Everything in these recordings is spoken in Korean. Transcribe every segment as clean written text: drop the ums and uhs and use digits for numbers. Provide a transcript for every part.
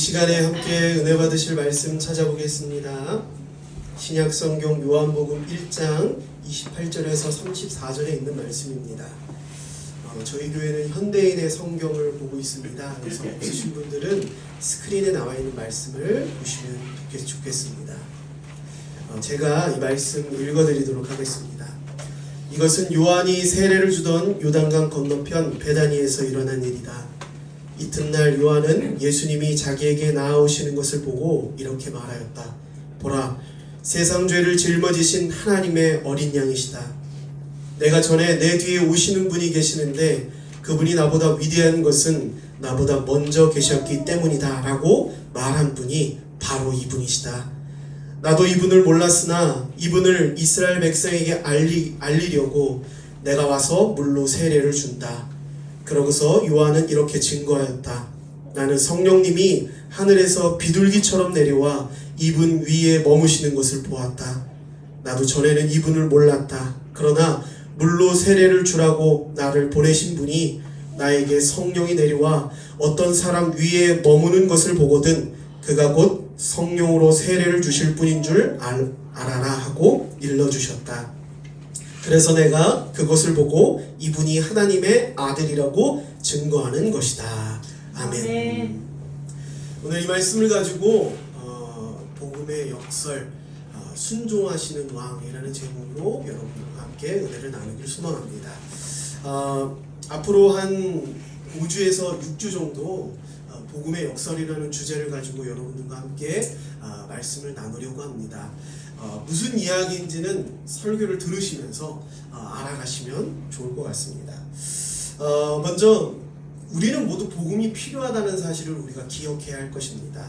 시간에 함께 은혜 받으실 말씀 찾아보겠습니다. 신약성경 요한복음 1장 28절에서 34절에 있는 말씀입니다. 저희 교회는 현대인의 성경을 보고 있습니다. 그래서 없으신 분들은 스크린에 나와 있는 말씀을 보시면 좋겠습니다. 제가 이 말씀 읽어드리도록 하겠습니다. 이것은 요한이 세례를 주던 요단강 건너편 베다니에서 일어난 일이다. 이튿날 요한은 예수님이 자기에게 나아오시는 것을 보고 이렇게 말하였다. 보라, 세상 죄를 짊어지신 하나님의 어린 양이시다. 내가 전에 내 뒤에 오시는 분이 계시는데 그분이 나보다 위대한 것은 나보다 먼저 계셨기 때문이다 라고 말한 분이 바로 이분이시다. 나도 이분을 몰랐으나 이분을 이스라엘 백성에게 알리려고 내가 와서 물로 세례를 준다. 그러고서 요한은 이렇게 증거하였다. 나는 성령님이 하늘에서 비둘기처럼 내려와 이분 위에 머무시는 것을 보았다. 나도 전에는 이분을 몰랐다. 그러나 물로 세례를 주라고 나를 보내신 분이 나에게 성령이 내려와 어떤 사람 위에 머무는 것을 보거든 그가 곧 성령으로 세례를 주실 분인 줄 알아라 하고 일러주셨다. 그래서 내가 그것을 보고 이분이 하나님의 아들이라고 증거하는 것이다. 아멘. 오늘 이 말씀을 가지고 복음의 역설 순종하시는 왕이라는 제목으로 여러분과 함께 은혜를 나누길 소망합니다. 앞으로 한 5주에서 6주 정도 복음의 역설이라는 주제를 가지고 여러분들과 함께 말씀을 나누려고 합니다. 무슨 이야기인지는 설교를 들으시면서 알아가시면 좋을 것 같습니다. 먼저 우리는 모두 복음이 필요하다는 사실을 우리가 기억해야 할 것입니다.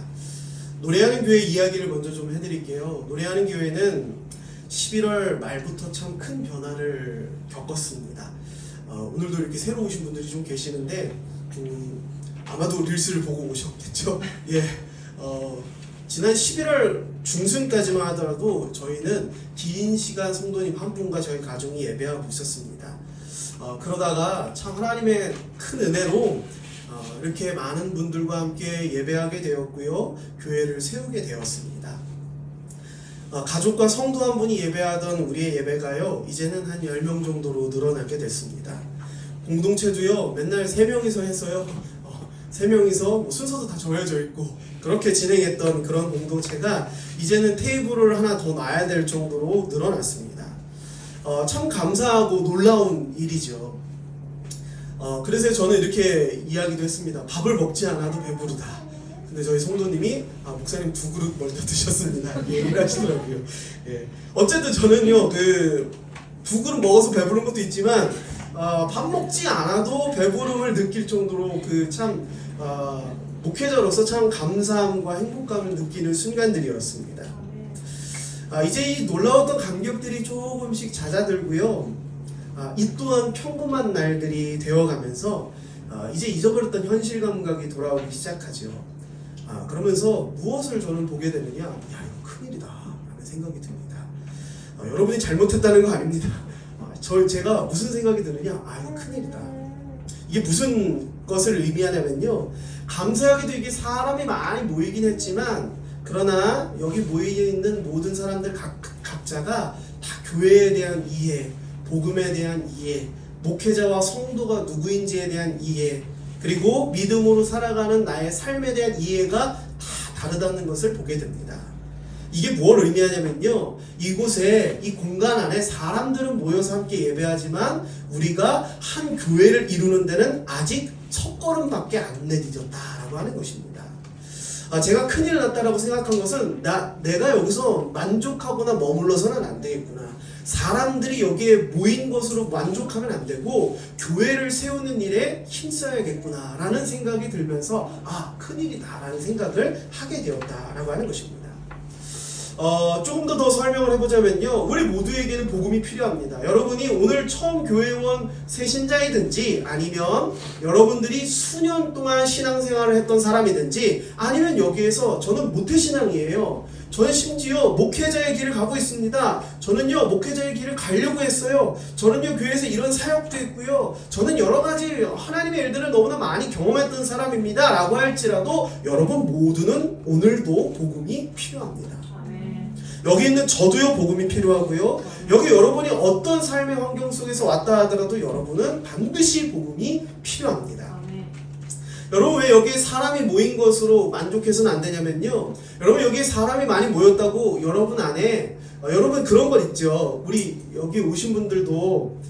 노래하는 교회 이야기를 먼저 좀 해드릴게요. 노래하는 교회는 11월 말부터 참 큰 변화를 겪었습니다. 오늘도 이렇게 새로 오신 분들이 좀 계시는데 아마도 릴스를 보고 오셨겠죠. 예. 지난 11월 중순까지만 하더라도 저희는 긴 시간 성도님 한 분과 저희 가정이 예배하고 있었습니다. 그러다가 참 하나님의 큰 은혜로 이렇게 많은 분들과 함께 예배하게 되었고요. 교회를 세우게 되었습니다. 가족과 성도 한 분이 예배하던 우리의 예배가요. 이제는 한 10명 정도로 늘어나게 됐습니다. 공동체도요. 맨날 3명이서 해서요. 3명이서 순서도 다 정해져 있고 그렇게 진행했던 그런 공동체가 이제는 테이블을 하나 더 놔야 될 정도로 늘어났습니다. 참 감사하고 놀라운 일이죠. 그래서 저는 이렇게 이야기도 했습니다. 밥을 먹지 않아도 배부르다. 근데 저희 성도님이 목사님 2그릇 먼저 드셨습니다. 이렇게 얘기를 하시더라고요. 예. 어쨌든 저는요 2그릇 먹어서 배부른 것도 있지만 밥 먹지 않아도 배부름을 느낄 정도로 참 목회자로서 참 감사함과 행복감을 느끼는 순간들이었습니다. 이제 이 놀라웠던 감격들이 조금씩 잦아들고요. 이 또한 평범한 날들이 되어가면서 이제 잊어버렸던 현실 감각이 돌아오기 시작하죠. 그러면서 무엇을 저는 보게 되느냐? 야, 이거 큰일이다 라는 생각이 듭니다. 여러분이 잘못했다는 거 아닙니다. 제가 무슨 생각이 드느냐? 이거 큰일이다. 이게 무슨 것을 의미하냐면요. 감사하게도 이게 사람이 많이 모이긴 했지만 그러나 여기 모여있는 모든 사람들 각자가 다 교회에 대한 이해, 복음에 대한 이해, 목회자와 성도가 누구인지에 대한 이해, 그리고 믿음으로 살아가는 나의 삶에 대한 이해가 다 다르다는 것을 보게 됩니다. 이게 뭘 의미하냐면요. 이곳에 이 공간 안에 사람들은 모여서 함께 예배하지만 우리가 한 교회를 이루는 데는 아직 첫걸음밖에 안 내딛었다라고 하는 것입니다. 제가 큰일 났다라고 생각한 것은 내가 여기서 만족하거나 머물러서는 안 되겠구나. 사람들이 여기에 모인 것으로 만족하면 안 되고 교회를 세우는 일에 힘써야겠구나 라는 생각이 들면서 큰일이다 라는 생각을 하게 되었다라고 하는 것입니다. 조금 더 설명을 해보자면요, 우리 모두에게는 복음이 필요합니다. 여러분이 오늘 처음 교회에 온 새 신자이든지, 아니면 여러분들이 수년 동안 신앙생활을 했던 사람이든지, 아니면 여기에서 저는 모태신앙이에요, 저는 심지어 목회자의 길을 가고 있습니다, 저는요 목회자의 길을 가려고 했어요, 저는요 교회에서 이런 사역도 했고요, 저는 여러가지 하나님의 일들을 너무나 많이 경험했던 사람입니다 라고 할지라도 여러분 모두는 오늘도 복음이 필요합니다. 여기 있는 저도요 복음이 필요하고요, 여기 여러분이 어떤 삶의 환경 속에서 왔다 하더라도 여러분은 반드시 복음이 필요합니다. 여러분 왜 여기에 사람이 모인 것으로 만족해서는 안 되냐면요, 여러분 여기에 사람이 많이 모였다고 여러분 안에 여러분 그런 것 있죠. 우리 여기 오신 분들도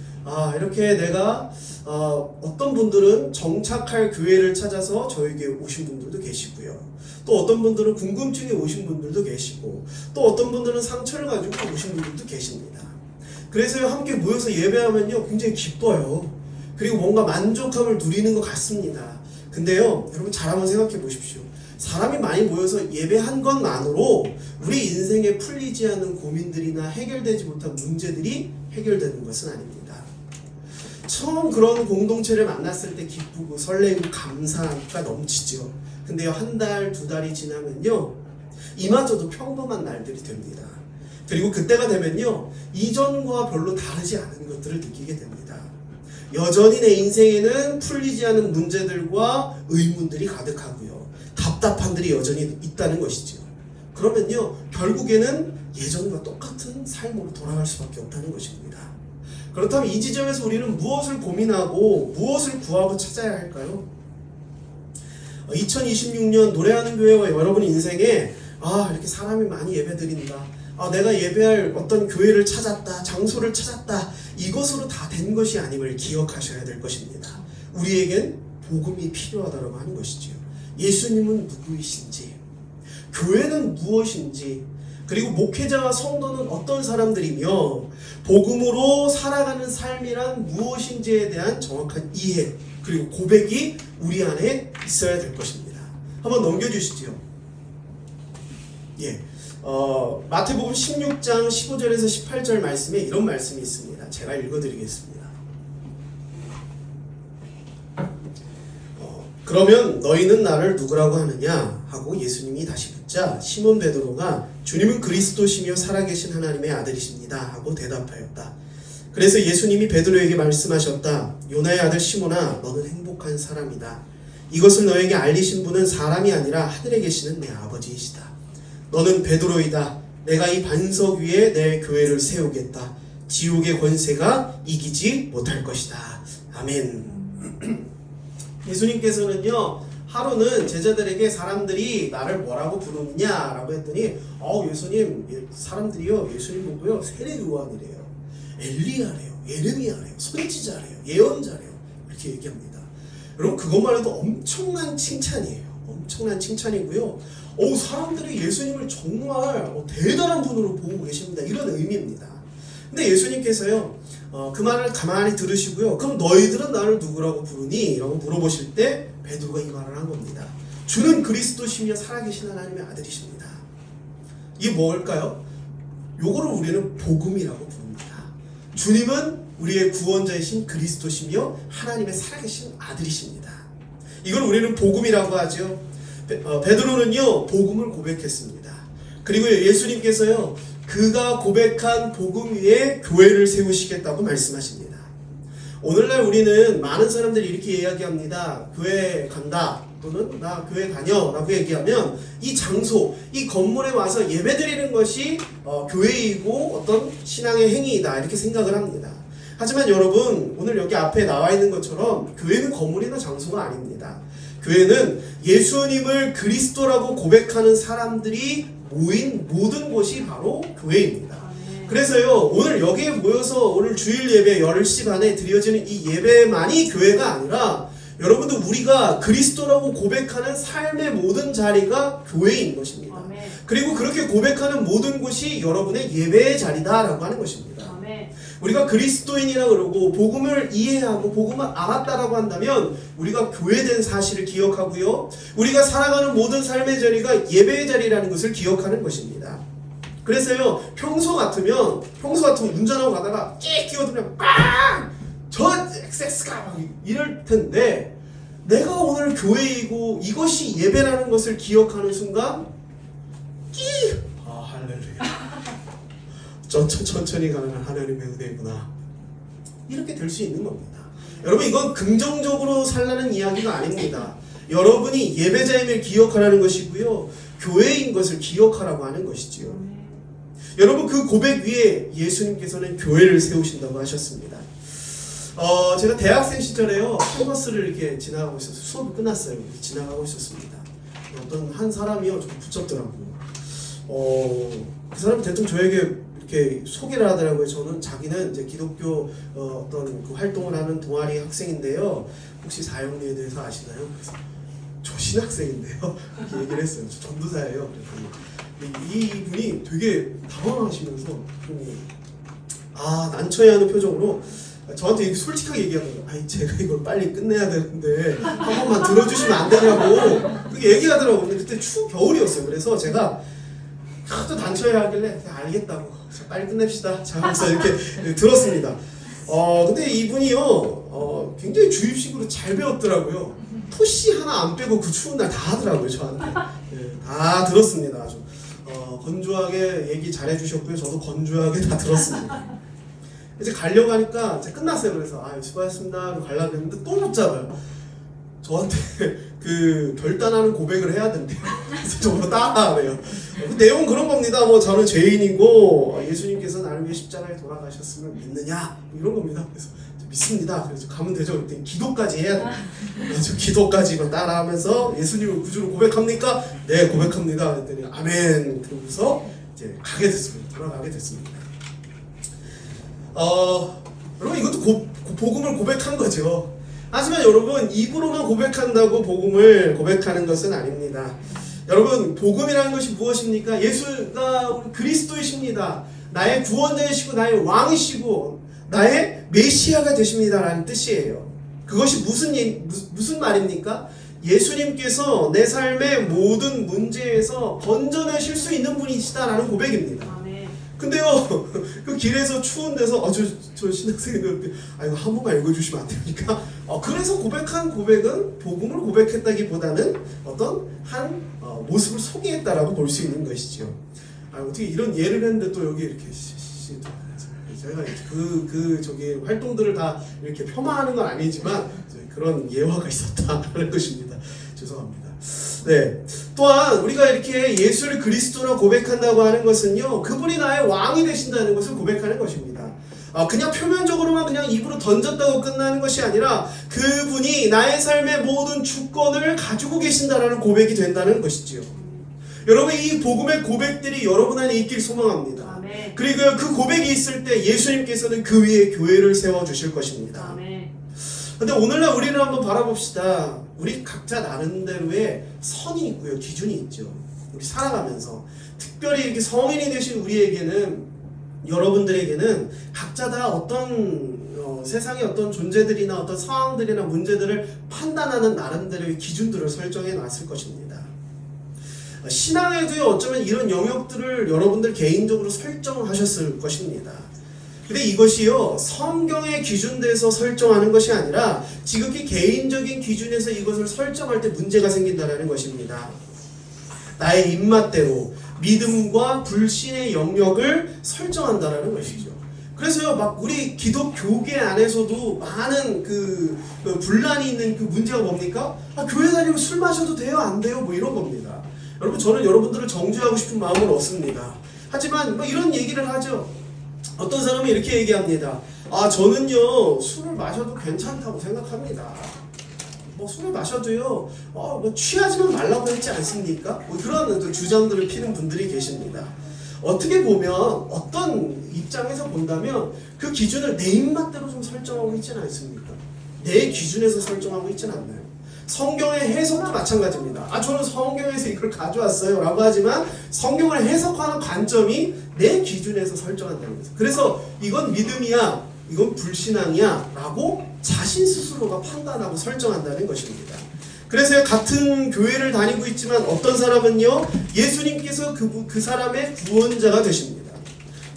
이렇게 내가 어떤 분들은 정착할 교회를 찾아서 저에게 오신 분들도 계시고요, 또 어떤 분들은 궁금증이 오신 분들도 계시고, 또 어떤 분들은 상처를 가지고 오신 분들도 계십니다. 그래서 함께 모여서 예배하면요 굉장히 기뻐요. 그리고 뭔가 만족감을 누리는 것 같습니다. 근데요 여러분 잘 한번 생각해 보십시오. 사람이 많이 모여서 예배한 것만으로 우리 인생에 풀리지 않는 고민들이나 해결되지 못한 문제들이 해결되는 것은 아닙니다. 처음 그런 공동체를 만났을 때 기쁘고 설레고 감사가 넘치죠. 근데요 한 달, 두 달이 지나면요 이마저도 평범한 날들이 됩니다. 그리고 그때가 되면요 이전과 별로 다르지 않은 것들을 느끼게 됩니다. 여전히 내 인생에는 풀리지 않은 문제들과 의문들이 가득하고요, 답답함들이 여전히 있다는 것이죠. 그러면요 결국에는 예전과 똑같은 삶으로 돌아갈 수밖에 없다는 것입니다. 그렇다면 이 지점에서 우리는 무엇을 고민하고 무엇을 구하고 찾아야 할까요? 2026년 노래하는 교회와 여러분 인생에 이렇게 사람이 많이 예배드린다, 내가 예배할 어떤 교회를 찾았다, 장소를 찾았다, 이것으로 다 된 것이 아님을 기억하셔야 될 것입니다. 우리에겐 복음이 필요하다고 하는 것이지요. 예수님은 누구이신지, 교회는 무엇인지, 그리고 목회자와 성도는 어떤 사람들이며 복음으로 살아가는 삶이란 무엇인지에 대한 정확한 이해, 그리고 고백이 우리 안에 있어야 될 것입니다. 한번 넘겨주시죠. 마태복음 16장 15절에서 18절 말씀에 이런 말씀이 있습니다. 제가 읽어드리겠습니다. 그러면 너희는 나를 누구라고 하느냐 하고 예수님이 다시 묻자 시몬 베드로가 주님은 그리스도시며 살아계신 하나님의 아들이십니다 하고 대답하였다. 그래서 예수님이 베드로에게 말씀하셨다. 요나의 아들 시몬아, 너는 행복한 사람이다. 이것을 너에게 알리신 분은 사람이 아니라 하늘에 계시는 내 아버지이시다. 너는 베드로이다. 내가 이 반석 위에 내 교회를 세우겠다. 지옥의 권세가 이기지 못할 것이다. 아멘. 예수님께서는요 하루는 제자들에게 사람들이 나를 뭐라고 부르느냐라고 했더니 예수님, 사람들이요 예수님 보고요 세례 요한이래요, 엘리야래요, 예레미야래요, 선지자래요, 예언자래요, 이렇게 얘기합니다. 여러분 그것만 해도 엄청난 칭찬이에요. 엄청난 칭찬이고요, 사람들이 예수님을 정말 대단한 분으로 보고 계십니다, 이런 의미입니다. 근데 예수님께서요 그 말을 가만히 들으시고요, 그럼 너희들은 나를 누구라고 부르니? 라고 물어보실 때 베드로가 이 말을 한 겁니다. 주는 그리스도시며 살아계신 하나님의 아들이십니다. 이게 뭘까요? 요거를 우리는 복음이라고 부릅니다. 주님은 우리의 구원자이신 그리스도시며 하나님의 살아계신 아들이십니다. 이걸 우리는 복음이라고 하죠. 베드로는요 복음을 고백했습니다. 그리고 예수님께서요 그가 고백한 복음 위에 교회를 세우시겠다고 말씀하십니다. 오늘날 우리는 많은 사람들이 이렇게 이야기합니다. 교회 간다 또는 나 교회 다녀 라고 얘기하면 이 장소, 이 건물에 와서 예배드리는 것이 교회이고 어떤 신앙의 행위이다 이렇게 생각을 합니다. 하지만 여러분 오늘 여기 앞에 나와 있는 것처럼 교회는 건물이나 장소가 아닙니다. 교회는 예수님을 그리스도라고 고백하는 사람들이 모인 모든 곳이 바로 교회입니다. 그래서요 오늘 여기에 모여서 오늘 주일 예배 10시 반에 드려지는 이 예배만이 교회가 아니라 여러분들 우리가 그리스도라고 고백하는 삶의 모든 자리가 교회인 것입니다. 그리고 그렇게 고백하는 모든 곳이 여러분의 예배의 자리다라고 하는 것입니다. 우리가 그리스도인이라 그러고 복음을 이해하고 복음을 알았다라고 한다면 우리가 교회된 사실을 기억하고요, 우리가 살아가는 모든 삶의 자리가 예배의 자리라는 것을 기억하는 것입니다. 그래서요, 평소 같으면 운전하고 가다가 끼 끼어들면 빵! 저 XX가 막 이럴 텐데, 내가 오늘 교회이고 이것이 예배라는 것을 기억하는 순간 끼! 할렐루야. 천천히 가는 하나님의 은혜구나. 이렇게 될 수 있는 겁니다. 여러분, 이건 긍정적으로 살라는 이야기가 아닙니다. 여러분이 예배자임을 기억하라는 것이고요, 교회인 것을 기억하라고 하는 것이지요. 여러분, 그 고백 위에 예수님께서는 교회를 세우신다고 하셨습니다. 제가 대학생 시절에요, 캠퍼스를 이렇게 지나가고 있었어요. 수업이 끝났어요. 지나가고 있었습니다. 어떤 한 사람이요, 좀 붙잡더라고요. 그 사람이 대충 저에게 이렇게 소개를 하더라고요. 저는 자기는 이제 기독교 어떤 그 활동을 하는 동아리 학생인데요. 혹시 사형리에 대해서 아시나요? 그래서 저 신학생인데요. 그렇게 얘기를 했어요. 저 전도사예요. 그랬더니 이분이 되게 당황하시면서 좀 난처해하는 표정으로 저한테 솔직하게 얘기하는 거예요. 아니, 제가 이걸 빨리 끝내야 되는데 한 번만 들어주시면 안 되냐고 그렇게 얘기하더라고요. 근데 그때 겨울이었어요. 그래서 제가 하도 단처해하길래 알겠다고, 빨리 끝냅시다. 자, 하면서 이렇게 들었습니다. 근데 이분이요, 굉장히 주입식으로 잘 배웠더라고요. 토시 하나 안 빼고 그 추운 날 다 하더라고요, 저한테. 네, 다 들었습니다. 아주 건조하게 얘기 잘 해주셨고요. 저도 건조하게 다 들었습니다. 이제 가려고 하니까 이제 끝났어요. 그래서 수고하셨습니다 하고 가려고 했는데 또 못 잡아요. 저한테 그 결단하는 고백을 해야 된대요. 그래서 저보고 따라하래요. 그 내용은 그런 겁니다. 뭐 저는 죄인이고 예수님께서 나를 위해 십자가에 돌아가셨음을 믿느냐, 이런 겁니다. 그래서 믿습니다. 그래서 가면 되죠. 그때 기도까지 해야 돼요. 그래서 기도까지 이거 따라하면서 예수님을 구주로 고백합니까? 네, 고백합니다. 그랬더니 아멘. 그러면서 이제 가게 됐습니다. 돌아가게 됐습니다. 여러분, 이것도 복음을 고백한 거죠. 하지만 여러분, 입으로만 고백한다고 복음을 고백하는 것은 아닙니다. 여러분, 복음이라는 것이 무엇입니까? 예수가 우리 그리스도이십니다. 나의 구원자이시고 나의 왕이시고 나의 메시아가 되십니다라는 뜻이에요. 그것이 무슨 말입니까? 예수님께서 내 삶의 모든 문제에서 건져내실 수 있는 분이시다라는 고백입니다. 근데요, 그 길에서 추운 데서 저 신학생인데 이거 한 번만 읽어주시면 안 됩니까? 그래서 고백한 고백은 복음을 고백했다기보다는 어떤 한 모습을 소개했다라고 볼 수 있는 것이죠. 어떻게 이런 예를 했는데 또 여기 이렇게 제가 저기 활동들을 다 이렇게 폄하하는 건 아니지만 그런 예화가 있었다는 것입니다. 죄송합니다. 네. 또한 우리가 이렇게 예수를 그리스도라 고백한다고 하는 것은요, 그분이 나의 왕이 되신다는 것을 고백하는 것입니다. 그냥 표면적으로만 그냥 입으로 던졌다고 끝나는 것이 아니라 그분이 나의 삶의 모든 주권을 가지고 계신다라는 고백이 된다는 것이지요. 여러분, 이 복음의 고백들이 여러분 안에 있길 소망합니다. 아멘. 그리고 그 고백이 있을 때 예수님께서는 그 위에 교회를 세워주실 것입니다. 아멘. 근데 오늘날 우리를 한번 바라봅시다. 우리 각자 나름대로의 선이 있고요, 기준이 있죠. 우리 살아가면서 특별히 이렇게 성인이 되신 우리에게는, 여러분들에게는 각자 다 어떤 세상의 어떤 존재들이나 어떤 상황들이나 문제들을 판단하는 나름대로의 기준들을 설정해 놨을 것입니다. 신앙에도요, 어쩌면 이런 영역들을 여러분들 개인적으로 설정하셨을 것입니다. 근데 이것이요, 성경의 기준대에서 설정하는 것이 아니라 지극히 개인적인 기준에서 이것을 설정할 때 문제가 생긴다는 것입니다. 나의 입맛대로 믿음과 불신의 영역을 설정한다는 것이죠. 그래서요, 막 우리 기독교계 안에서도 많은 그 분란이 있는 그 문제가 뭡니까? 교회 다니면 술 마셔도 돼요? 안 돼요? 뭐 이런 겁니다. 여러분, 저는 여러분들을 정죄하고 싶은 마음은 없습니다. 하지만 뭐 이런 얘기를 하죠. 어떤 사람이 이렇게 얘기합니다. 저는요, 술을 마셔도 괜찮다고 생각합니다. 뭐 술을 마셔도요, 뭐 취하지만 말라고 했지 않습니까? 뭐 그런 주장들을 피는 분들이 계십니다. 어떻게 보면 어떤 입장에서 본다면 그 기준을 내 입맛대로 좀 설정하고 있지는 않습니까? 내 기준에서 설정하고 있지는 않나요? 성경의 해석도 마찬가지입니다. 저는 성경에서 이걸 가져왔어요 라고 하지만 성경을 해석하는 관점이 내 기준에서 설정한다는 거죠. 그래서 이건 믿음이야, 이건 불신앙이야 라고 자신 스스로가 판단하고 설정한다는 것입니다. 그래서 같은 교회를 다니고 있지만 어떤 사람은요 예수님께서 그 사람의 구원자가 되십니다.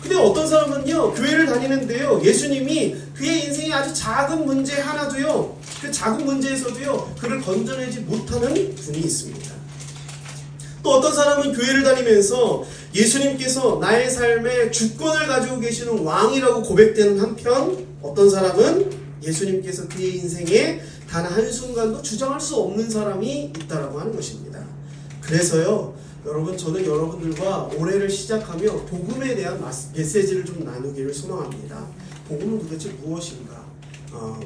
근데 어떤 사람은요 교회를 다니는데요 예수님이 그의 인생에 아주 작은 문제 하나도요 그 작은 문제에서도요 그를 건져내지 못하는 분이 있습니다. 또 어떤 사람은 교회를 다니면서 예수님께서 나의 삶에 주권을 가지고 계시는 왕이라고 고백되는 한편 어떤 사람은 예수님께서 그의 인생에 단 한순간도 주장할 수 없는 사람이 있다라고 하는 것입니다. 그래서요 여러분 저는 여러분들과 올해를 시작하며 복음에 대한 메시지를 좀 나누기를 소망합니다. 복음은 도대체 무엇인가?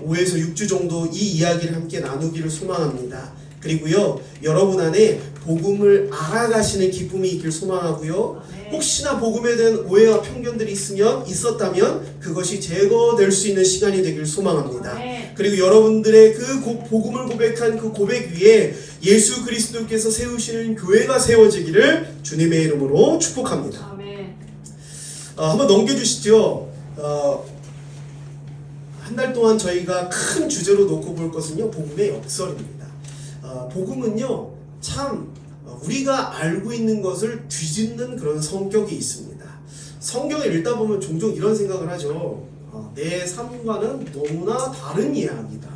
5에서 6주 정도 이 이야기를 함께 나누기를 소망합니다. 그리고요 여러분 안에 복음을 알아가시는 기쁨이 있길 소망하고요 혹시나 복음에 대한 오해와 편견들이 있었다면 그것이 제거될 수 있는 시간이 되길 소망합니다. 그리고 여러분들의 그 복음을 고백한 그 고백 위에 예수 그리스도께서 세우시는 교회가 세워지기를 주님의 이름으로 축복합니다. 한번 넘겨주시죠. 한 달 동안 저희가 큰 주제로 놓고 볼 것은요 복음의 역설입니다. 복음은요 참 우리가 알고 있는 것을 뒤집는 그런 성격이 있습니다. 성경을 읽다 보면 종종 이런 생각을 하죠. 내 삶과는 너무나 다른 이야기다.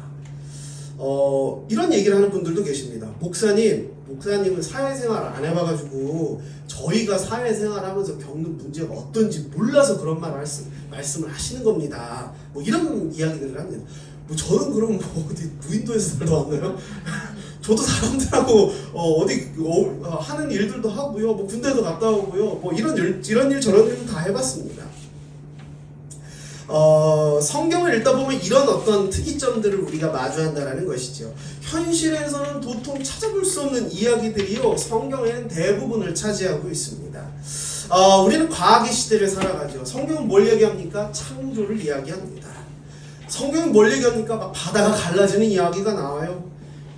이런 얘기를 하는 분들도 계십니다. 목사님은 사회생활 안 해봐가지고 저희가 사회생활하면서 겪는 문제가 어떤지 몰라서 그런 말씀을 하시는 겁니다. 뭐 이런 이야기들을 합니다. 뭐 저는 그럼 뭐 어디 무인도에서 살다 왔나요? 저도 사람들하고 하는 일들도 하고요, 뭐 군대도 갔다 오고요, 뭐 이런 일 저런 일도 다 해봤습니다. 성경을 읽다 보면 이런 어떤 특이점들을 우리가 마주한다라는 것이죠. 현실에서는 도통 찾아볼 수 없는 이야기들이요 성경에는 대부분을 차지하고 있습니다. 우리는 과학의 시대를 살아가죠. 성경은 뭘 얘기합니까? 창조를 이야기합니다. 성경은 뭘 얘기합니까? 막 바다가 갈라지는 이야기가 나와요.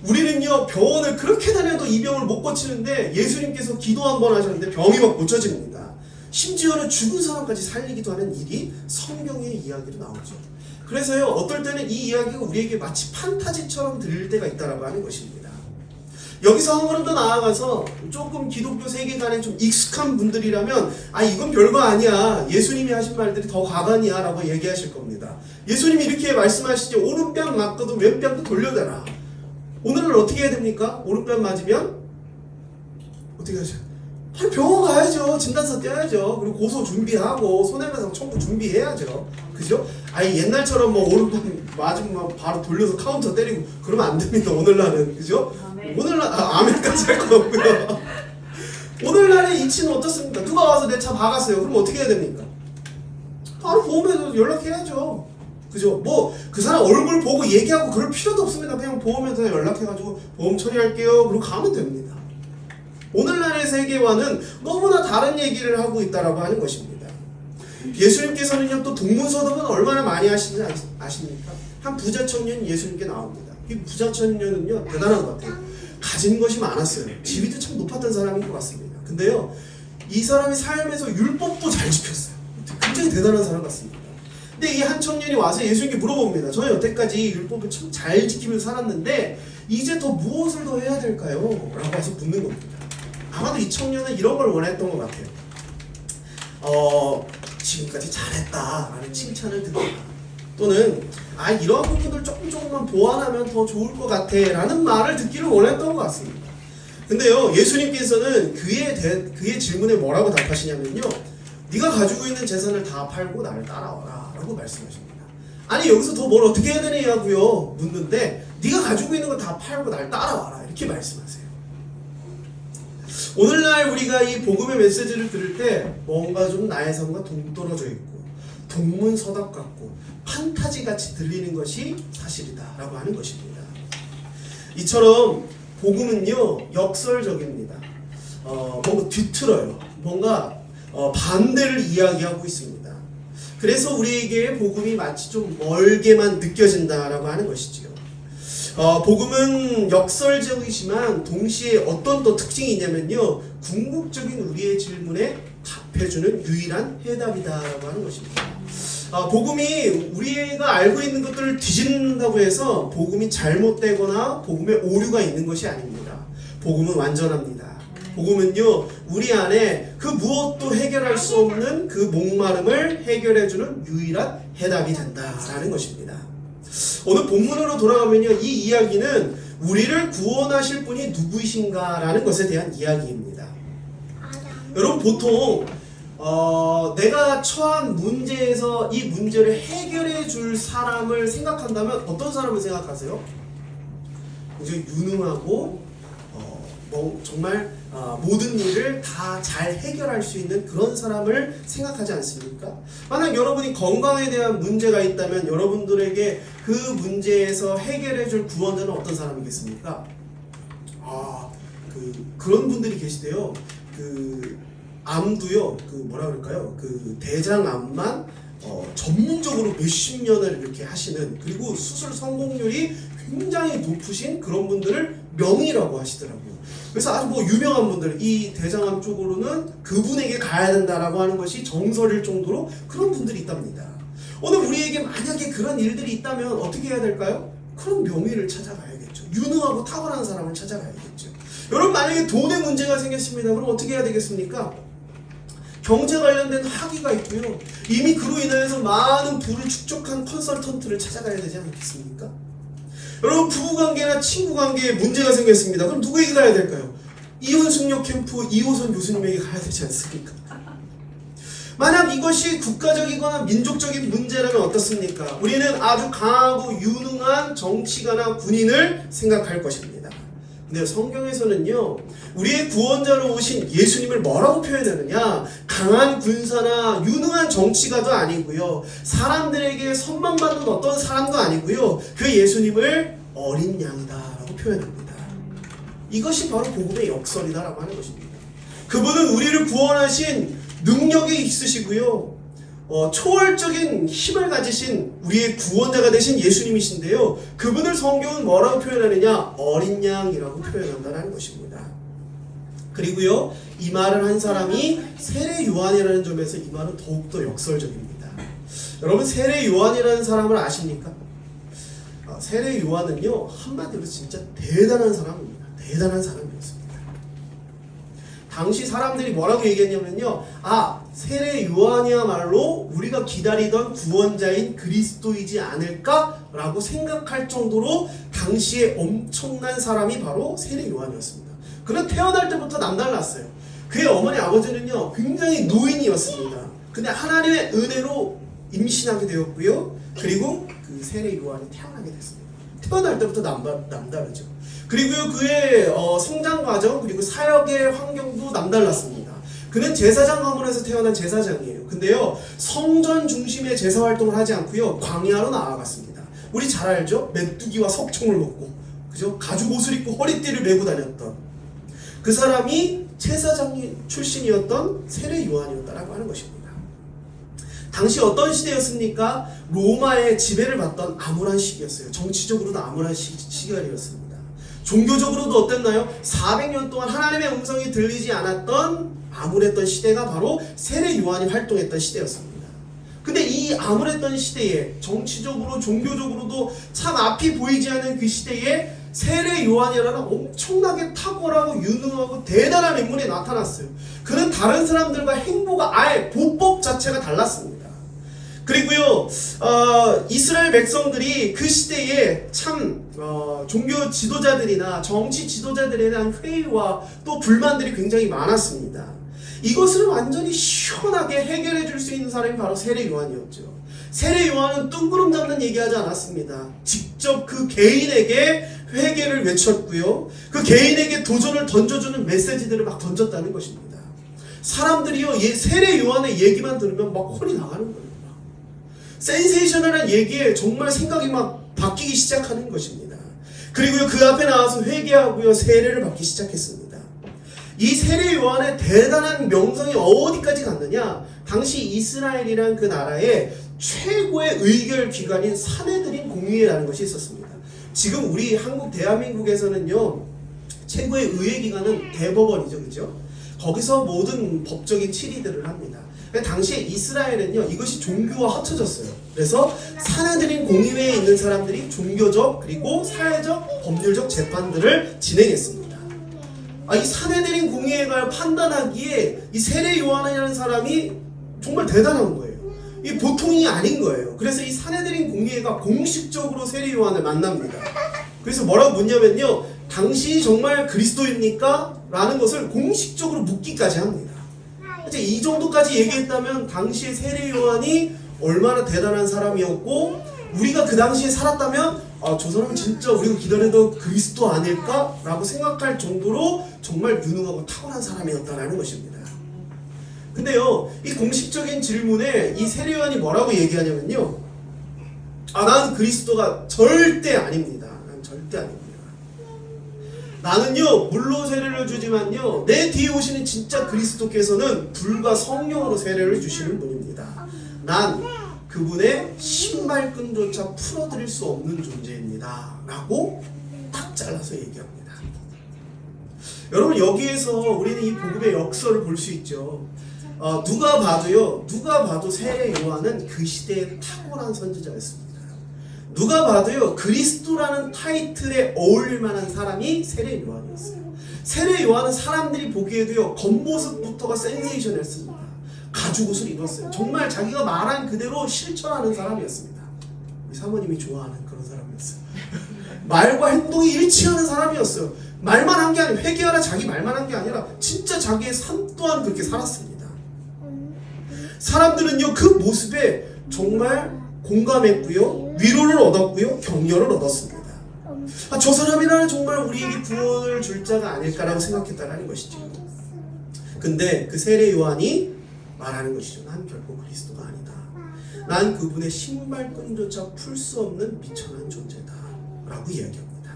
우리는요 병원을 그렇게 다녀도 이 병을 못 고치는데 예수님께서 기도 한번 하셨는데 병이 막 고쳐집니다. 심지어는 죽은 사람까지 살리기도 하는 일이 성경의 이야기로 나오죠. 그래서요 어떨 때는 이 이야기가 우리에게 마치 판타지처럼 들릴 때가 있다라고 하는 것입니다. 여기서 한 걸음 더 나아가서 조금 기독교 세계관에 좀 익숙한 분들이라면 이건 별거 아니야, 예수님이 하신 말들이 더 가관이야 라고 얘기하실 겁니다. 예수님이 이렇게 말씀하시죠. 오른뺨 맞고도 왼뺨도 돌려대라. 오늘은 어떻게 해야 됩니까? 오른뺨 맞으면 어떻게 하죠? 바로 병원 가야죠. 진단서 떼야죠. 그리고 고소 준비하고 손해배상 청구 준비해야죠. 그죠? 옛날처럼 뭐 오른편 맞으면 바로 돌려서 카운터 때리고 그러면 안 됩니다. 오늘날은. 그죠? 오늘날 아멘까지 할 건 없고요. 오늘날의 이치는 어떻습니까? 누가 와서 내 차 박았어요. 그럼 어떻게 해야 됩니까? 바로 보험에서 연락해야죠. 그죠? 뭐 그 사람 얼굴 보고 얘기하고 그럴 필요도 없습니다. 그냥 보험에서 연락해가지고 보험 처리할게요. 그리고 가면 됩니다. 오늘날의 세계와는 너무나 다른 얘기를 하고 있다라고 하는 것입니다. 예수님께서는요 또 동문서답은 얼마나 많이 하시는지 아십니까? 한 부자 청년이 예수님께 나옵니다. 이 부자 청년은요 대단한 것 같아요. 가진 것이 많았어요. 지위도 참 높았던 사람인 것 같습니다. 근데요 이 사람이 삶에서 율법도 잘 지켰어요. 굉장히 대단한 사람 같습니다. 근데 이 한 청년이 와서 예수님께 물어봅니다. 저는 여태까지 율법을 참 잘 지키면서 살았는데 이제 더 무엇을 더 해야 될까요? 라고 와서 묻는 겁니다. 아마도 이 청년은 이런 걸 원했던 것 같아요. 지금까지 잘했다 라는 칭찬을 듣거나 또는 이런 부분들 조금만 보완하면 더 좋을 것 같아 라는 말을 듣기를 원했던 것 같습니다. 근데요 예수님께서는 그의 질문에 뭐라고 답하시냐면요, 네가 가지고 있는 재산을 다 팔고 나를 따라와라 라고 말씀하십니다. 여기서 더 뭘 어떻게 해야 되냐고요 묻는데, 네가 가지고 있는 거 다 팔고 날 따라와라 이렇게 말씀하세요. 오늘날 우리가 이 복음의 메시지를 들을 때 뭔가 좀 나의 삶과 동떨어져 있고 동문서답 같고 판타지같이 들리는 것이 사실이다 라고 하는 것입니다. 이처럼 복음은요 역설적입니다. 뭔가 뒤틀어요. 뭔가 반대를 이야기하고 있습니다. 그래서 우리에게 복음이 마치 좀 멀게만 느껴진다라고 하는 것이지요. 복음은 역설적이지만 동시에 어떤 또 특징이 있냐면요, 궁극적인 우리의 질문에 답해주는 유일한 해답이다라고 하는 것입니다. 복음이 우리가 알고 있는 것들을 뒤집는다고 해서 복음이 잘못되거나 복음에 오류가 있는 것이 아닙니다. 복음은 완전합니다. 복음은요, 우리 안에 그 무엇도 해결할 수 없는 그 목마름을 해결해주는 유일한 해답이 된다라는 것입니다. 오늘 본문으로 돌아가면요, 이 이야기는 우리를 구원하실 분이 누구이신가라는 것에 대한 이야기입니다. 여러분, 보통 내가 처한 문제에서 이 문제를 해결해 줄 사람을 생각한다면 어떤 사람을 생각하세요? 굉장히 유능하고 정말 모든 일을 다 잘 해결할 수 있는 그런 사람을 생각하지 않습니까? 만약 여러분이 건강에 대한 문제가 있다면 여러분들에게 그 문제에서 해결해 줄 구원자는 어떤 사람이겠습니까? 그런 분들이 계시대요. 암도요, 뭐라 그럴까요? 대장암만 전문적으로 몇십 년을 이렇게 하시는, 그리고 수술 성공률이 굉장히 높으신 그런 분들을 명의라고 하시더라고요. 그래서 아주 유명한 분들, 이 대장암 쪽으로는 그분에게 가야 된다라고 하는 것이 정설일 정도로 그런 분들이 있답니다. 오늘 우리에게 만약에 그런 일들이 있다면 어떻게 해야 될까요? 그런 명의를 찾아가야겠죠. 유능하고 탁월한 사람을 찾아가야겠죠. 여러분, 만약에 돈에 문제가 생겼습니다. 그럼 어떻게 해야 되겠습니까? 경제 관련된 학위가 있고요. 이미 그로 인해서 많은 부를 축적한 컨설턴트를 찾아가야 되지 않겠습니까? 여러분, 부부관계나 친구관계에 문제가 생겼습니다. 그럼 누구에게 가야 될까요? 이혼숙녀 캠프 이호선 교수님에게 가야 되지 않습니까? 만약 이것이 국가적이거나 민족적인 문제라면 어떻습니까? 우리는 아주 강하고 유능한 정치가나 군인을 생각할 것입니다. 근데 성경에서는요, 우리의 구원자로 오신 예수님을 뭐라고 표현하느냐? 강한 군사나 유능한 정치가도 아니고요, 사람들에게 선망받는 어떤 사람도 아니고요, 그 예수님을 어린 양이다라고 표현합니다. 이것이 바로 복음의 역설이다라고 하는 것입니다. 그분은 우리를 구원하신 능력이 있으시고요, 초월적인 힘을 가지신 우리의 구원자가 되신 예수님이신데요, 그분을 성경은 뭐라고 표현하느냐? 어린 양이라고 표현한다는 것입니다. 그리고요, 이 말을 한 사람이 세례 요한이라는 점에서 이 말은 더욱더 역설적입니다. 여러분, 세례 요한이라는 사람을 아십니까? 세례 요한은요, 한마디로 진짜 대단한 사람입니다. 대단한 사람이었습니다. 당시 사람들이 뭐라고 얘기했냐면요, 세례 요한이야말로 우리가 기다리던 구원자인 그리스도이지 않을까라고 생각할 정도로 당시에 엄청난 사람이 바로 세례 요한이었습니다. 그는 태어날 때부터 남달랐어요. 그의 어머니 아버지는요, 굉장히 노인이었습니다. 근데 하나님의 은혜로 임신하게 되었고요, 그리고 그 세례 요한이 태어나게 됐습니다. 태어날 때부터 남다르죠. 그리고요, 그의 성장 과정, 그리고 사역의 환경도 남달랐습니다. 그는 제사장 가문에서 태어난 제사장이에요. 근데요, 성전 중심의 제사 활동을 하지 않고요, 광야로 나아갔습니다. 우리 잘 알죠? 메뚜기와 석청을 먹고, 그죠? 가죽 옷을 입고 허리띠를 메고 다녔던 그 사람이 제사장 출신이었던 세례 요한이었다라고 하는 것입니다. 당시 어떤 시대였습니까? 로마의 지배를 받던 암울한 시기였어요. 정치적으로도 암울한 시기였습니다. 종교적으로도 어땠나요? 400년 동안 하나님의 음성이 들리지 않았던 암울했던 시대가 바로 세례 요한이 활동했던 시대였습니다. 근데 이 암울했던 시대에 정치적으로 종교적으로도 참 앞이 보이지 않는 그 시대에 세례 요한이라는 엄청나게 탁월하고 유능하고 대단한 인물이 나타났어요. 그는 다른 사람들과 행보가 아예 보법 자체가 달랐습니다. 그리고요, 이스라엘 백성들이 그 시대에 참 종교 지도자들이나 정치 지도자들에 대한 회의와 또 불만들이 굉장히 많았습니다. 이것을 완전히 시원하게 해결해 줄 수 있는 사람이 바로 세례 요한이었죠. 세례 요한은 뜬구름 잡는 얘기하지 않았습니다. 직접 그 개인에게 회개를 외쳤고요, 그 개인에게 도전을 던져주는 메시지들을 막 던졌다는 것입니다. 사람들이요, 세례 요한의 얘기만 들으면 막 혼이 나가는 거예요. 센세이셔널한 얘기에 정말 생각이 막 바뀌기 시작하는 것입니다. 그리고요, 그 앞에 나와서 회개하고요, 세례를 받기 시작했습니다. 이 세례 요한의 대단한 명성이 어디까지 갔느냐? 당시 이스라엘이란 그 나라의 최고의 의결 기관인 사내들인 공의회라는 것이 있었습니다. 지금 우리 한국 대한민국에서는요, 최고의 의회 기관은 대법원이죠, 그죠? 거기서 모든 법적인 처리들을 합니다. 당시에 이스라엘은요 이것이 종교와 합쳐졌어요. 그래서 사내들인 공의회에 있는 사람들이 종교적 그리고 사회적 법률적 재판들을 진행했습니다. 이 사내들인 공의회가 판단하기에 이 세례 요한이라는 사람이 정말 대단한 거예요. 이 보통이 아닌 거예요. 그래서 이 사내들인 공의회가 공식적으로 세례 요한을 만납니다. 그래서 뭐라고 묻냐면요, 당신이 정말 그리스도입니까? 라는 것을 공식적으로 묻기까지 합니다. 이제 이 정도까지 얘기했다면 당시의 세례 요한이 얼마나 대단한 사람이었고, 우리가 그 당시에 살았다면 저 사람은 진짜 우리가 기다리던 그리스도 아닐까? 라고 생각할 정도로 정말 유능하고 탁월한 사람이었다라는 것입니다. 근데요, 이 공식적인 질문에 이 세례 요한이 뭐라고 얘기하냐면요, 나는 그리스도가 절대 아닙니다. 난 절대 아닙니다. 나는요 물로 세례를 주지만요 내 뒤에 오시는 진짜 그리스도께서는 불과 성령으로 세례를 주시는 분입니다. 난 그분의 신발끈조차 풀어드릴 수 없는 존재입니다 라고 딱 잘라서 얘기합니다. 여러분, 여기에서 우리는 이 복음의 역설을 볼 수 있죠. 누가 봐도 세례 요한은 그 시대의 탁월한 선지자였습니다. 누가 봐도요 그리스도라는 타이틀에 어울릴 만한 사람이 세례 요한이었어요. 세례 요한은 사람들이 보기에도요 겉모습부터가 센세이션했습니다. 가죽옷을 입었어요. 정말 자기가 말한 그대로 실천하는 사람이었습니다. 우리 사모님이 좋아하는 그런 사람이었어요. 말과 행동이 일치하는 사람이었어요. 말만 한 게 아니라, 회개하라 자기 말만 한 게 아니라 진짜 자기의 삶 또한 그렇게 살았습니다. 사람들은요 그 모습에 정말 공감했고요, 위로를 얻었고요, 격려를 얻었습니다. 저 사람이라면 정말 우리에게 구원을 줄 자가 아닐까라고 생각했다는 것이죠. 근데 그 세례 요한이 말하는 것이죠. 난 결코 그리스도가 아니다. 난 그분의 신발끈조차 풀 수 없는 미천한 존재다 라고 이야기합니다.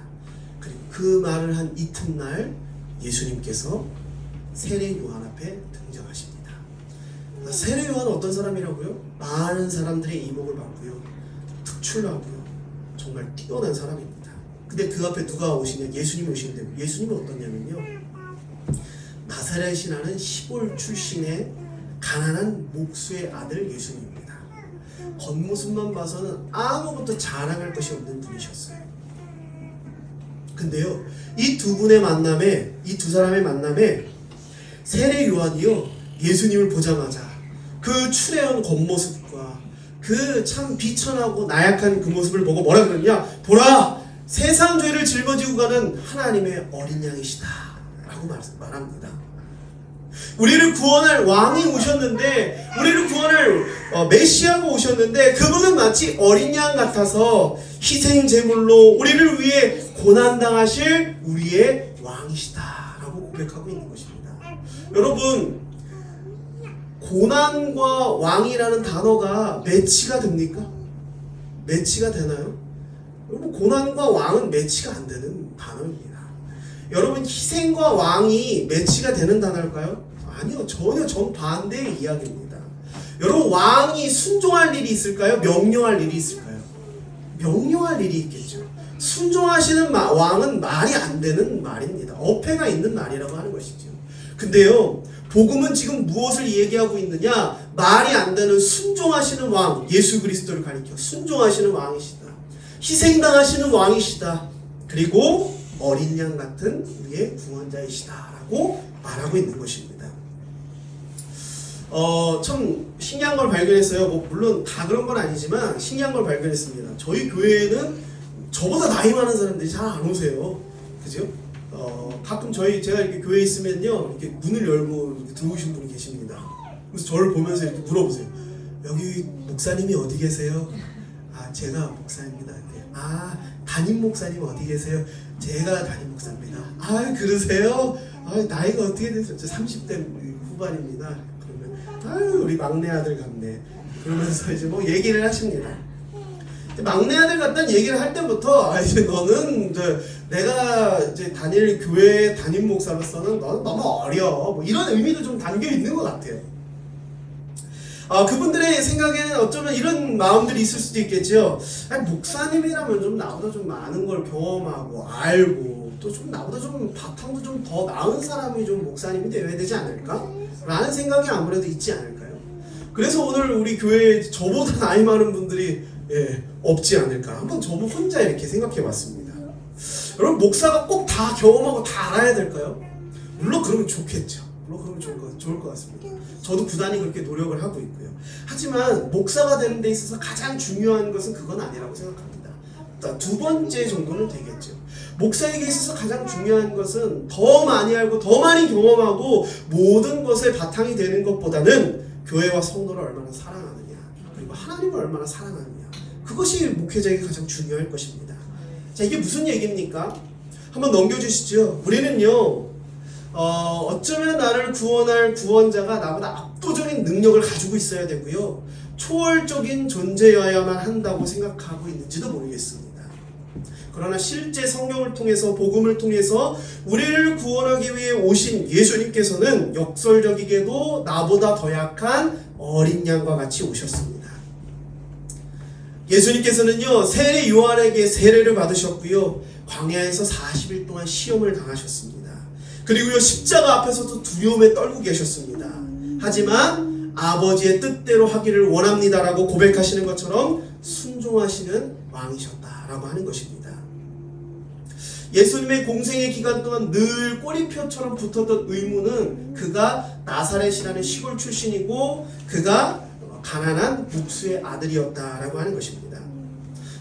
그리고 그 말을 한 이튿날 예수님께서 세례 요한 앞에 등장하십니다. 세례 요한은 어떤 사람이라고요? 많은 사람들의 이목을 받고요, 특출나고요, 정말 뛰어난 사람입니다. 근데 그 앞에 누가 오시냐? 예수님이 오시는데, 예수님은 어떻냐면요, 나사렛이 나는 시골 출신의 가난한 목수의 아들 예수님입니다. 겉모습만 봐서는 아무것도 자랑할 것이 없는 분이셨어요. 근데요 이 두 분의 만남에, 이 두 사람의 만남에 세례 요한이요 예수님을 보자마자 그 추레한 겉모습과 그 참 비천하고 나약한 그 모습을 보고 뭐라 그러냐? 보라! 세상 죄를 짊어지고 가는 하나님의 어린 양이시다 라고 말합니다. 우리를 구원할 왕이 오셨는데, 우리를 구원할 메시아가 오셨는데, 그분은 마치 어린 양 같아서 희생 제물로 우리를 위해 고난당하실 우리의 왕이시다 라고 고백하고 있는 것입니다. 여러분, 고난과 왕이라는 단어가 매치가 됩니까? 매치가 되나요? 여러분, 고난과 왕은 매치가 안 되는 단어입니다. 여러분, 희생과 왕이 매치가 되는 단어일까요? 아니요, 전혀 정반대의 이야기입니다. 여러분, 왕이 순종할 일이 있을까요? 명령할 일이 있을까요? 명령할 일이 있겠죠. 순종하시는 왕은 말이 안 되는 말입니다. 어폐가 있는 말이라고 하는 것이죠. 근데요, 복음은 지금 무엇을 얘기하고 있느냐? 말이 안 되는 순종하시는 왕, 예수 그리스도를 가리켜 순종하시는 왕이시다, 희생당하시는 왕이시다, 그리고 어린 양 같은 우리의 구원자이시다 라고 말하고 있는 것입니다. 참 신기한 걸 발견했어요. 물론 다 그런 건 아니지만 신기한 걸 발견했습니다. 저희 교회에는 저보다 나이 많은 사람들이 잘 안 오세요. 그죠? 가끔 제가 이렇게 교회에 있으면요, 이렇게 문을 열고 이렇게 들어오신 분이 계십니다. 그래서 저를 보면서 이렇게 물어보세요. 여기 목사님이 어디 계세요? 제가 목사입니다. 담임 목사님 어디 계세요? 제가 담임 목사입니다. 그러세요? 나이가 어떻게 되세요? 저 30대 후반입니다. 그러면 우리 막내 아들 같네. 그러면서 이제 뭐 얘기를 하십니다. 막내 아들 같다는 얘기를 할 때부터 이제 너는 내가 이제 다닐 교회 담임 목사로서는 너는 너무 어려, 뭐 이런 의미도 좀 담겨 있는 것 같아요. 그분들의 생각에는 어쩌면 이런 마음들이 있을 수도 있겠죠. 목사님이라면 좀 나보다 좀 많은 걸 경험하고 알고 또 좀 나보다 좀 바탕도 좀 더 나은 사람이 좀 목사님이 되어야 되지 않을까? 라는 생각이 아무래도 있지 않을까요? 그래서 오늘 우리 교회에 저보다 나이 많은 분들이 없지 않을까. 한번 저도 혼자 이렇게 생각해 봤습니다. 여러분, 목사가 꼭 다 경험하고 다 알아야 될까요? 물론 그러면 좋겠죠. 물론 그러면 좋을 것 같습니다. 저도 부단히 그렇게 노력을 하고 있고요. 하지만 목사가 되는 데 있어서 가장 중요한 것은 그건 아니라고 생각합니다. 두 번째 정도는 되겠죠. 목사에게 있어서 가장 중요한 것은 더 많이 알고 더 많이 경험하고 모든 것에 바탕이 되는 것보다는 교회와 성도를 얼마나 사랑하느냐, 그리고 하나님을 얼마나 사랑하느냐, 그것이 목회자에게 가장 중요할 것입니다. 자, 이게 무슨 얘기입니까? 한번 넘겨주시죠. 우리는요, 어쩌면 나를 구원할 구원자가 나보다 압도적인 능력을 가지고 있어야 되고요, 초월적인 존재여야만 한다고 생각하고 있는지도 모르겠습니다. 그러나 실제 성경을 통해서, 복음을 통해서 우리를 구원하기 위해 오신 예수님께서는 역설적이게도 나보다 더 약한 어린 양과 같이 오셨습니다. 예수님께서는요, 세례 요한에게 세례를 받으셨고요, 광야에서 40일 동안 시험을 당하셨습니다. 그리고요, 십자가 앞에서도 두려움에 떨고 계셨습니다. 하지만 아버지의 뜻대로 하기를 원합니다라고 고백하시는 것처럼 순종하시는 왕이셨다라고 하는 것입니다. 예수님의 공생의 기간 동안 늘 꼬리표처럼 붙었던 의무는 그가 나사렛이라는 시골 출신이고 그가 가난한 목수의 아들이었다라고 하는 것입니다.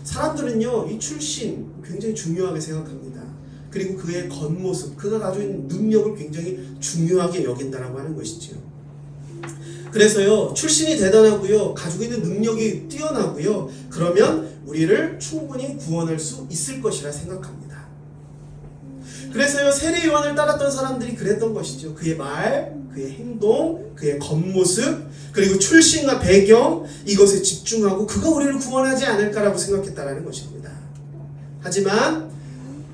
사람들은요, 이 출신 굉장히 중요하게 생각합니다. 그리고 그의 겉모습, 그가 가지고 있는 능력을 굉장히 중요하게 여긴다라고 하는 것이지요. 그래서요, 출신이 대단하고요, 가지고 있는 능력이 뛰어나고요, 그러면 우리를 충분히 구원할 수 있을 것이라 생각합니다. 그래서요, 세례 요한을 따랐던 사람들이 그랬던 것이죠. 그의 말, 그의 행동, 그의 겉모습, 그리고 출신과 배경, 이것에 집중하고 그가 우리를 구원하지 않을까라고 생각했다라는 것입니다. 하지만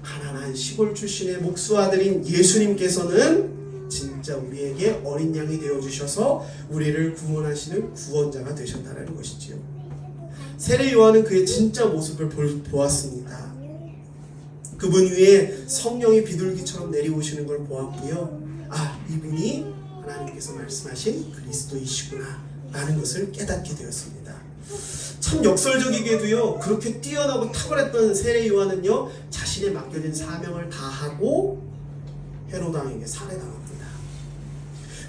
가난한 시골 출신의 목수 아들인 예수님께서는 진짜 우리에게 어린 양이 되어주셔서 우리를 구원하시는 구원자가 되셨다라는 것이지요. 세례 요한은 그의 진짜 모습을 보았습니다. 그분 위에 성령이 비둘기처럼 내려오시는 걸 보았고요, 아, 이분이 하나님께서 말씀하신 그리스도이시구나 라는 것을 깨닫게 되었습니다. 참 역설적이게도요, 그렇게 뛰어나고 탁월했던 세례 요한은요, 자신의 맡겨진 사명을 다하고 헤롯 왕에게 살해당합니다.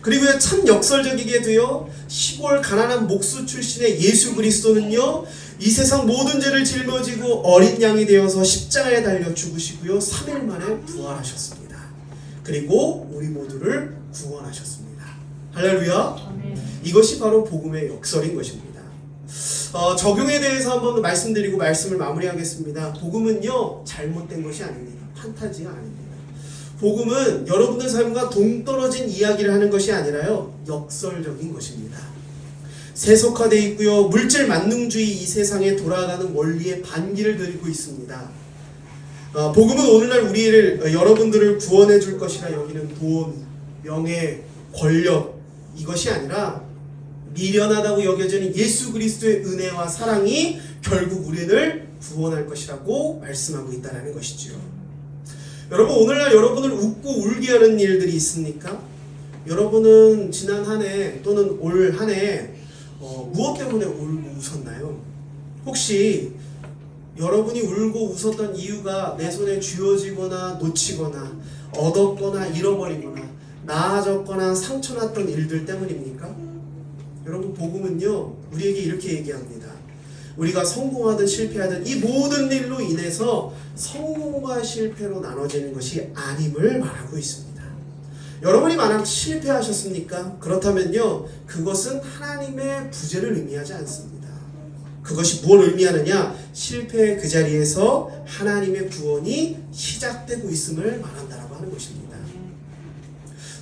그리고요, 참 역설적이게도요, 시골 가난한 목수 출신의 예수 그리스도는요, 이 세상 모든 죄를 짊어지고 어린 양이 되어서 십자가에 달려 죽으시고요, 3일 만에 부활하셨습니다. 그리고 우리 모두를 구원하셨습니다. 할렐루야. 이것이 바로 복음의 역설인 것입니다. 적용에 대해서 한번 말씀드리고 말씀을 마무리하겠습니다. 복음은요, 잘못된 것이 아닙니다. 판타지가 아닙니다. 복음은 여러분의 삶과 동떨어진 이야기를 하는 것이 아니라요, 역설적인 것입니다. 세속화되어 있고요, 물질 만능주의 이 세상에 돌아가는 원리의 반기를 들고 있습니다. 복음은 오늘날 우리를, 여러분들을 구원해 줄 것이라 여기는 돈, 명예, 권력, 이것이 아니라 미련하다고 여겨지는 예수 그리스도의 은혜와 사랑이 결국 우리를 구원할 것이라고 말씀하고 있다는 것이지요. 여러분, 오늘날 여러분을 웃고 울게 하는 일들이 있습니까? 여러분은 지난 한 해 또는 올 한 해 무엇 때문에 울고 웃었나요? 혹시 여러분이 울고 웃었던 이유가 내 손에 쥐어지거나 놓치거나 얻었거나 잃어버리거나 나아졌거나 상처났던 일들 때문입니까? 여러분, 복음은요, 우리에게 이렇게 얘기합니다. 우리가 성공하든 실패하든 이 모든 일로 인해서 성공과 실패로 나눠지는 것이 아님을 말하고 있습니다. 여러분이 만약 실패하셨습니까? 그렇다면요, 그것은 하나님의 부재를 의미하지 않습니다. 그것이 무엇을 의미하느냐? 실패의 그 자리에서 하나님의 구원이 시작되고 있음을 말한다라고 하는 것입니다.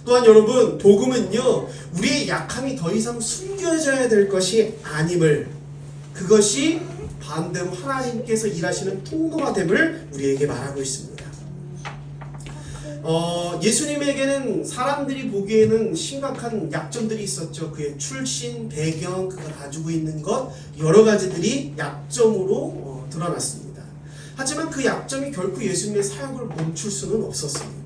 또한 여러분, 복음은요, 우리의 약함이 더 이상 숨겨져야 될 것이 아님을, 그것이 반대로 하나님께서 일하시는 통로가 됨을 우리에게 말하고 있습니다. 예수님에게는 사람들이 보기에는 심각한 약점들이 있었죠. 그의 출신, 배경, 그가 가지고 있는 것, 여러 가지들이 약점으로 드러났습니다. 하지만 그 약점이 결코 예수님의 사역을 멈출 수는 없었습니다.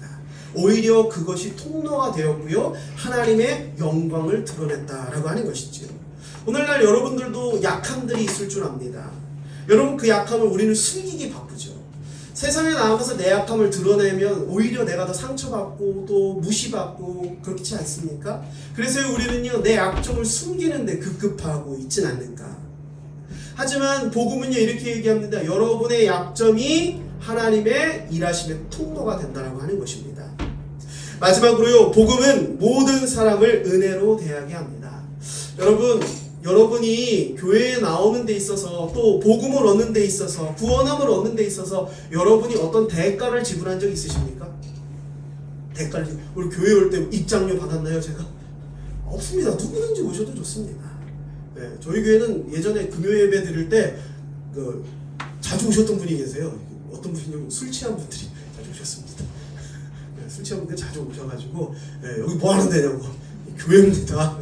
오히려 그것이 통로가 되었고요, 하나님의 영광을 드러냈다라고 하는 것이죠. 오늘날 여러분들도 약함들이 있을 줄 압니다. 여러분 그 약함을 우리는 숨기기 바쁘죠. 세상에 나가서 내 약함을 드러내면 오히려 내가 더 상처받고 또 무시받고 그렇지 않습니까? 그래서 우리는요 내 약점을 숨기는데 급급하고 있진 않는가. 하지만 복음은요 이렇게 얘기합니다. 여러분의 약점이 하나님의 일하심의 통로가 된다라고 하는 것입니다. 마지막으로요 복음은 모든 사람을 은혜로 대하게 합니다. 여러분이 교회에 나오는 데 있어서 또 복음을 얻는 데 있어서 구원함을 얻는 데 있어서 여러분이 어떤 대가를 지불한 적 있으십니까? 대가를 우리 교회 올 때 입장료 받았나요 제가? 없습니다. 누구든지 오셔도 좋습니다. 네, 저희 교회는 예전에 금요 예배 드릴 때 자주 오셨던 분이 계세요. 어떤 분이냐면 술 취한 분들이 자주 오셨습니다. 네, 술 취한 분들이 자주 오셔가지고 네, 여기 뭐 하는 데냐고. 교회입니다.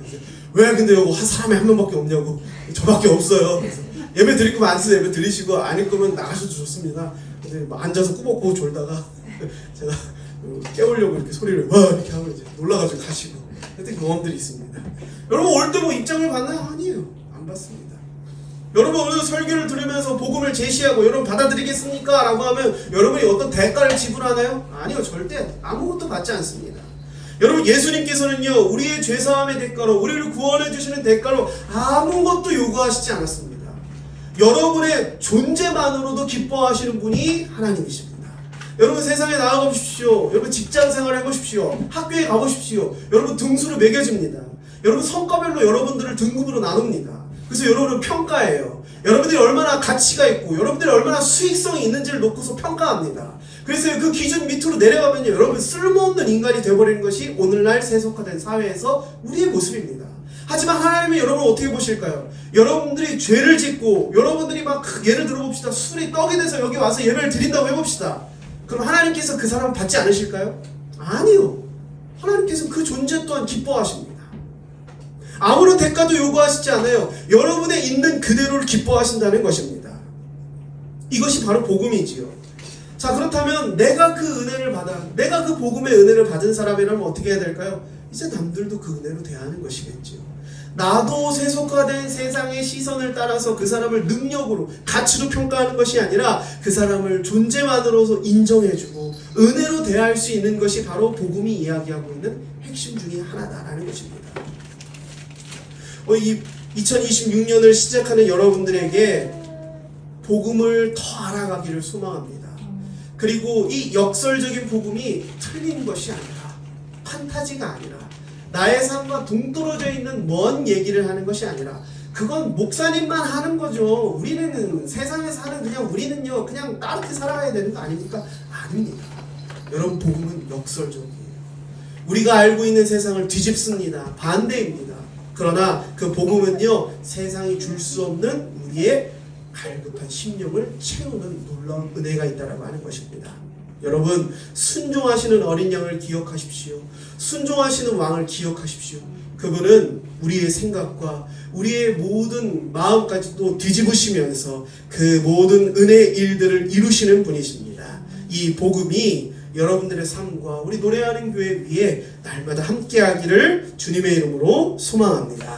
왜 근데 여기 한 사람이 한 명밖에 없냐고. 저밖에 없어요. 그래서 예배 드릴 거면 앉아서 예배 드리시고 아닐 거면 나가셔도 좋습니다. 근데 앉아서 꾸벅꾸벅 졸다가 제가 깨우려고 이렇게 소리를 와 이렇게 하면 이제 놀라가지고 가시고 그때 경험들이 있습니다. 여러분 올 때 뭐 입장을 받나요? 아니에요. 안 받습니다. 여러분 오늘 설교를 들으면서 복음을 제시하고 여러분 받아들이겠습니까? 라고 하면 여러분이 어떤 대가를 지불하나요? 아니요. 절대 아무것도 받지 않습니다. 여러분 예수님께서는요 우리의 죄사함의 대가로 우리를 구원해 주시는 대가로 아무것도 요구하시지 않았습니다. 여러분의 존재만으로도 기뻐하시는 분이 하나님이십니다. 여러분 세상에 나가 보십시오. 여러분 직장 생활 해보십시오. 학교에 가보십시오. 여러분 등수를 매겨집니다. 여러분 성과별로 여러분들을 등급으로 나눕니다. 그래서 여러분을 평가해요. 여러분들이 얼마나 가치가 있고 여러분들이 얼마나 수익성이 있는지를 놓고서 평가합니다. 그래서 그 기준 밑으로 내려가면요 여러분 쓸모없는 인간이 되어버리는 것이 오늘날 세속화된 사회에서 우리의 모습입니다. 하지만 하나님은 여러분을 어떻게 보실까요? 여러분들이 죄를 짓고 여러분들이 막 예를 들어봅시다. 술이 떡이 돼서 여기 와서 예배를 드린다고 해봅시다. 그럼 하나님께서 그 사람을 받지 않으실까요? 아니요. 하나님께서는 그 존재 또한 기뻐하십니다. 아무런 대가도 요구하시지 않아요. 여러분의 있는 그대로를 기뻐하신다는 것입니다. 이것이 바로 복음이지요. 자 그렇다면 내가 그 은혜를 받아 내가 그 복음의 은혜를 받은 사람이라면 어떻게 해야 될까요? 이제 남들도 그 은혜로 대하는 것이겠죠. 나도 세속화된 세상의 시선을 따라서 그 사람을 능력으로 가치로 평가하는 것이 아니라 그 사람을 존재만으로서 인정해주고 은혜로 대할 수 있는 것이 바로 복음이 이야기하고 있는 핵심 중에 하나다라는 것입니다. 이 2026년을 시작하는 여러분들에게 복음을 더 알아가기를 소망합니다. 그리고 이 역설적인 복음이 틀린 것이 아니라 판타지가 아니라 나의 삶과 동떨어져 있는 먼 얘기를 하는 것이 아니라 그건 목사님만 하는 거죠. 우리는 세상에서 하는 우리는요 그냥 따뜻히 살아가야 되는 거 아닙니까? 아닙니다. 여러분 복음은 역설적이에요. 우리가 알고 있는 세상을 뒤집습니다. 반대입니다. 그러나 그 복음은요 세상이 줄 수 없는 우리의 갈급한 심령을 채우는 놀라운 은혜가 있다라고 하는 것입니다. 여러분 순종하시는 어린 양을 기억하십시오. 순종하시는 왕을 기억하십시오. 그분은 우리의 생각과 우리의 모든 마음까지도 뒤집으시면서 그 모든 은혜의 일들을 이루시는 분이십니다. 이 복음이 여러분들의 삶과 우리 노래하는 교회 위에 날마다 함께하기를 주님의 이름으로 소망합니다.